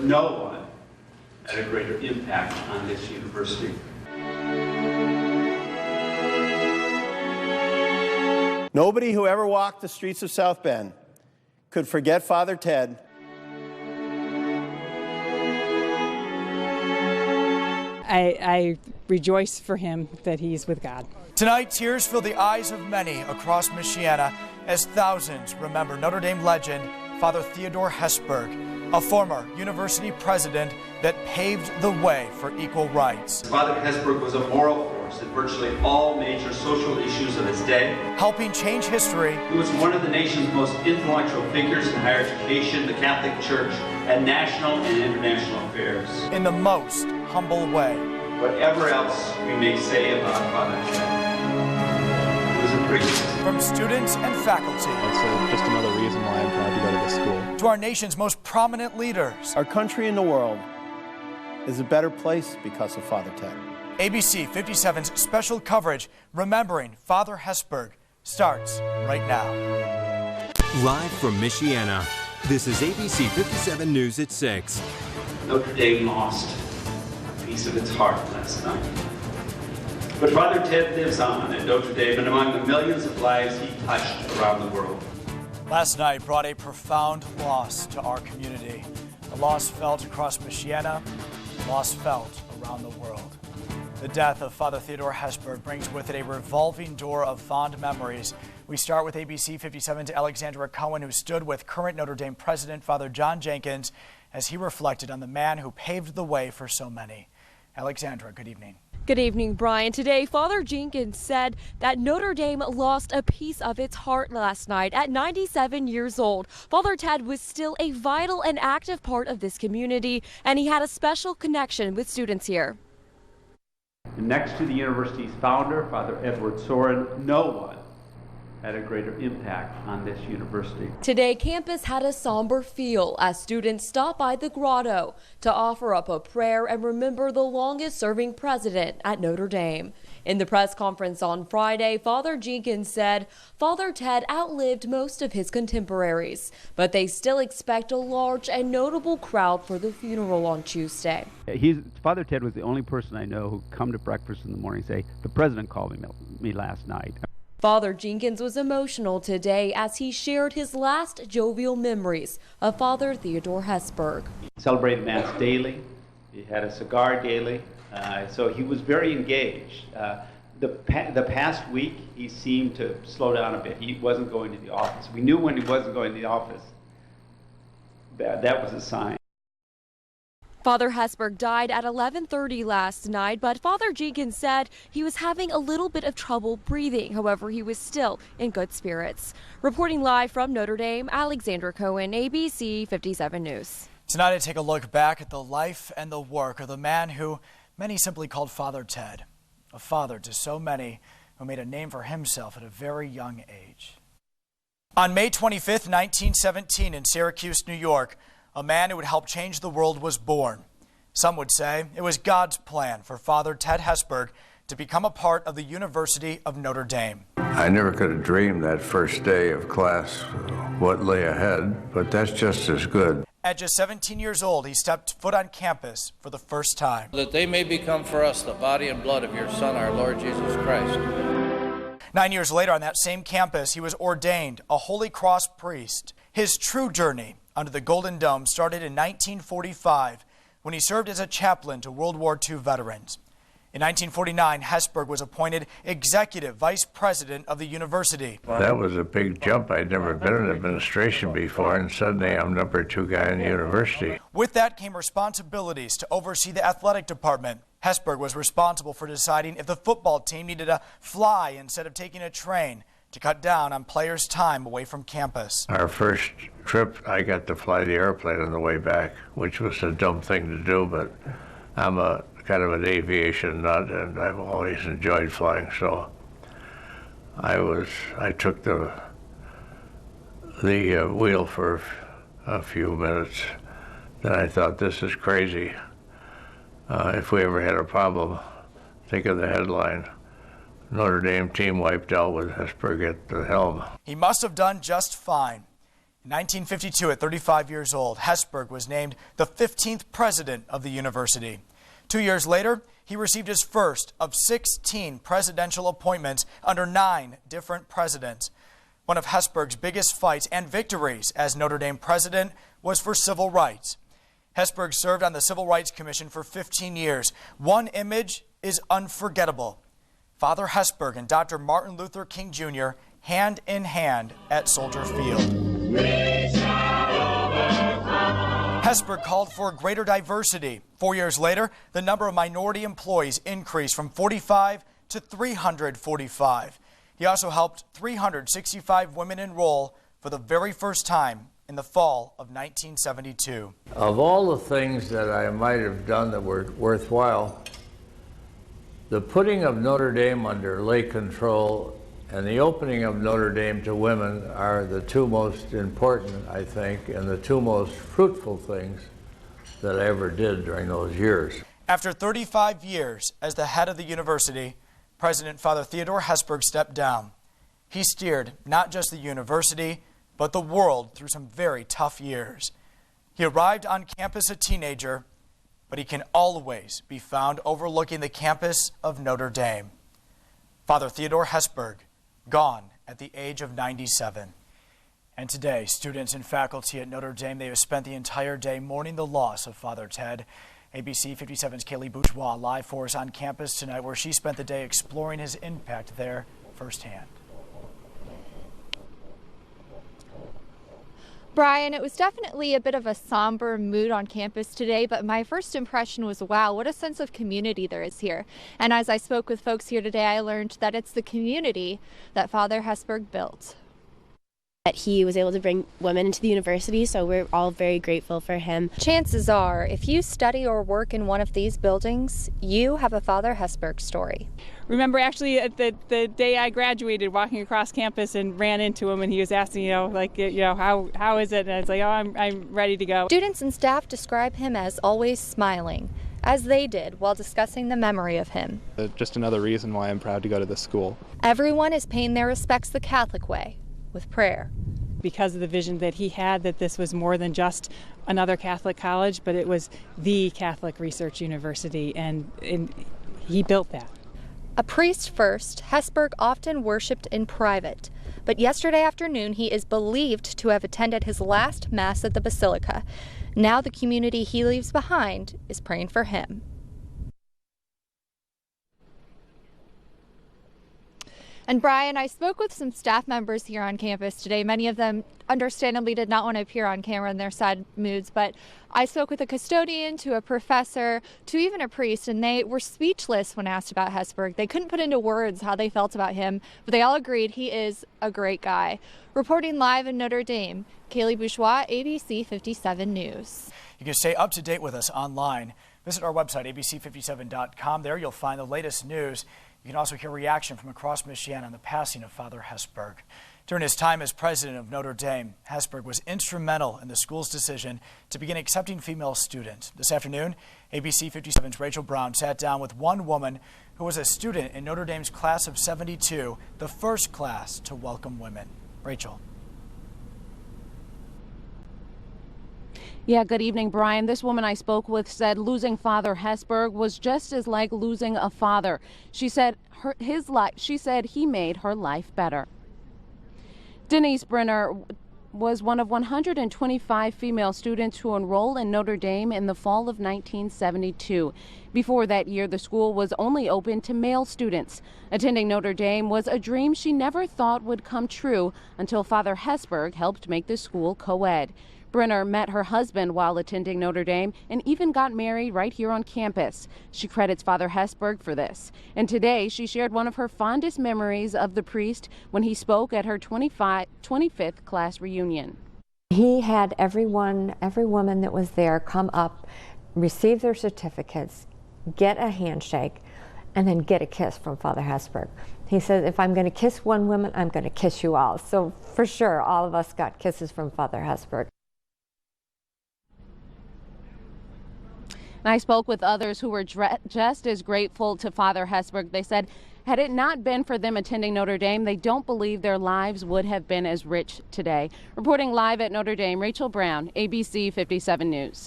no one had a greater impact on this university. Nobody who ever walked the streets of South Bend could forget Father Ted. I rejoice for him that he's with God. Tonight, tears fill the eyes of many across Michiana as thousands remember Notre Dame legend Father Theodore Hesburgh, a former university president that paved the way for equal rights. Father Hesburgh was a moral force in virtually all major social issues of his day. Helping change history. He was one of the nation's most influential figures in higher education, the Catholic Church, and national and international affairs. In the most humble way. Whatever else we may say about Father Ted, he was a priest. From students and faculty. That's just another reason why I'm proud to go to this school. To our nation's most prominent leaders. Our country and the world is a better place because of Father Ted. ABC 57's special coverage remembering Father Hesburgh starts right now. Live from Michiana, this is ABC 57 News at 6. Notre Dame lost a piece of its heart last night. But Father Ted lives on at Notre Dame and among the millions of lives he touched around the world. Last night brought a profound loss to our community. A loss felt across Michiana, a loss felt around the world. The death of Father Theodore Hesburgh brings with it a revolving door of fond memories. We start with ABC 57's Alexandra Cohen, who stood with current Notre Dame President Father John Jenkins as he reflected on the man who paved the way for so many. Alexandra, good evening. Good evening, Brian. Today, Father Jenkins said that Notre Dame lost a piece of its heart last night. At 97 years old, Father Ted was still a vital and active part of this community, and he had a special connection with students here. Next to the university's founder, Father Edward Soren, no one had a greater impact on this university. Today, campus had a somber feel as students stopped by the grotto to offer up a prayer and remember the longest-serving president at Notre Dame. In the press conference on Friday, Father Jenkins said Father Ted outlived most of his contemporaries, but they still expect a large and notable crowd for the funeral on Tuesday. Father Ted was the only person I know who come to breakfast in the morning and say, the president called me last night. Father Jenkins was emotional today as he shared his last jovial memories of Father Theodore Hesburgh. He celebrated Mass daily. He had a cigar daily. So he was very engaged. The past week, he seemed to slow down a bit. He wasn't going to the office. We knew when he wasn't going to the office. That was a sign. Father Hesburgh died at 11:30 last night, but Father Jenkins said he was having a little bit of trouble breathing. However, he was still in good spirits. Reporting live from Notre Dame, Alexandra Cohen, ABC 57 News. Tonight, I take a look back at the life and the work of the man who many simply called Father Ted, a father to so many who made a name for himself at a very young age. On May 25th, 1917, in Syracuse, New York, a man who would help change the world was born. Some would say it was God's plan for Father Ted Hesburgh to become a part of the University of Notre Dame. I never could have dreamed that first day of class what lay ahead, but that's just as good. At just 17 years old, he stepped foot on campus for the first time. That they may become for us the body and blood of your Son, our Lord Jesus Christ. 9 years later, on that same campus, he was ordained a Holy Cross priest. His true journey under the Golden Dome started in 1945 when he served as a chaplain to World War II veterans. In 1949, Hesburgh was appointed executive vice president of the university. That was a big jump. I'd never been in administration before, and suddenly I'm number 2 guy in the university. With that came responsibilities to oversee the athletic department. Hesburgh was responsible for deciding if the football team needed to fly instead of taking a train to cut down on players' time away from campus. Our first trip, I got to fly the airplane on the way back, which was a dumb thing to do, but I'm a kind of an aviation nut, and I've always enjoyed flying, so I took the wheel for a few minutes. Then I thought, this is crazy. If we ever had a problem, think of the headline. Notre Dame team wiped out with Hesburgh at the helm. He must have done just fine. In 1952, at 35 years old, Hesburgh was named the 15th president of the university. 2 years later, he received his first of 16 presidential appointments under 9 different presidents. One of Hesburgh's biggest fights and victories as Notre Dame president was for civil rights. Hesburgh served on the Civil Rights Commission for 15 years. One image is unforgettable: Father Hesburgh and Dr. Martin Luther King Jr. hand in hand at Soldier Field. Hesburgh called for greater diversity. 4 years later, the number of minority employees increased from 45 to 345. He also helped 365 women enroll for the very first time in the fall of 1972. Of all the things that I might have done that were worthwhile, the putting of Notre Dame under lay control and the opening of Notre Dame to women are the two most important, I think, and the two most fruitful things that I ever did during those years. After 35 years as the head of the university, President Father Theodore Hesburgh stepped down. He steered not just the university, but the world through some very tough years. He arrived on campus a teenager, but he can always be found overlooking the campus of Notre Dame. Father Theodore Hesburgh, gone at the age of 97. And today, students and faculty at Notre Dame, they have spent the entire day mourning the loss of Father Ted. ABC 57's Kaylee Bourgeois live for us on campus tonight, where she spent the day exploring his impact there firsthand. Brian, it was definitely a bit of a somber mood on campus today, but my first impression was, wow, what a sense of community there is here. And as I spoke with folks here today, I learned that it's the community that Father Hesburgh built. That he was able to bring women into the university, so we're all very grateful for him. Chances are, if you study or work in one of these buildings, you have a Father Hesburgh story. Remember, actually, the day I graduated, walking across campus and ran into him, and he was asking, how is it? And I was like, oh, I'm ready to go. Students and staff describe him as always smiling, as they did while discussing the memory of him. Just another reason why I'm proud to go to this school. Everyone is paying their respects the Catholic way, with prayer. Because of the vision that he had, that this was more than just another Catholic college, but it was the Catholic Research University, and he built that. A priest first, Hesburgh often worshipped in private, but yesterday afternoon he is believed to have attended his last Mass at the Basilica. Now the community he leaves behind is praying for him. And Brian, I spoke with some staff members here on campus today. Many of them understandably did not want to appear on camera in their sad moods, but I spoke with a custodian, to a professor, to even a priest, and they were speechless when asked about Hesburgh. They couldn't put into words how they felt about him, but they all agreed he is a great guy. Reporting live in Notre Dame, Kaylee Bourgeois, ABC 57 News. You can stay up to date with us online. Visit our website, abc57.com. There you'll find the latest news. You can also hear reaction from across Michiana on the passing of Father Hesburgh. During his time as president of Notre Dame, Hesburgh was instrumental in the school's decision to begin accepting female students. This afternoon, ABC 57's Rachel Brown sat down with one woman who was a student in Notre Dame's class of 72, the first class to welcome women. Rachel. Yeah, good evening, Brian. This woman I spoke with said losing Father Hesburgh was just as like losing a father. She said he made her life better. Denise Brenner was one of 125 female students who enrolled in Notre Dame in the fall of 1972. Before that year, the school was only open to male students. Attending Notre Dame was a dream she never thought would come true until Father Hesburgh helped make the school co-ed. Brenner met her husband while attending Notre Dame and even got married right here on campus. She credits Father Hesburgh for this. And today she shared one of her fondest memories of the priest when he spoke at her 25th class reunion. He had every woman that was there come up, receive their certificates, get a handshake, and then get a kiss from Father Hesburgh. He says, if I'm going to kiss one woman, I'm going to kiss you all. So for sure, all of us got kisses from Father Hesburgh. I spoke with others who were just as grateful to Father Hesburgh. They said Had it not been for them attending Notre Dame, they don't believe their lives would have been as rich today. Reporting live at Notre Dame, Rachel Brown, ABC 57 News.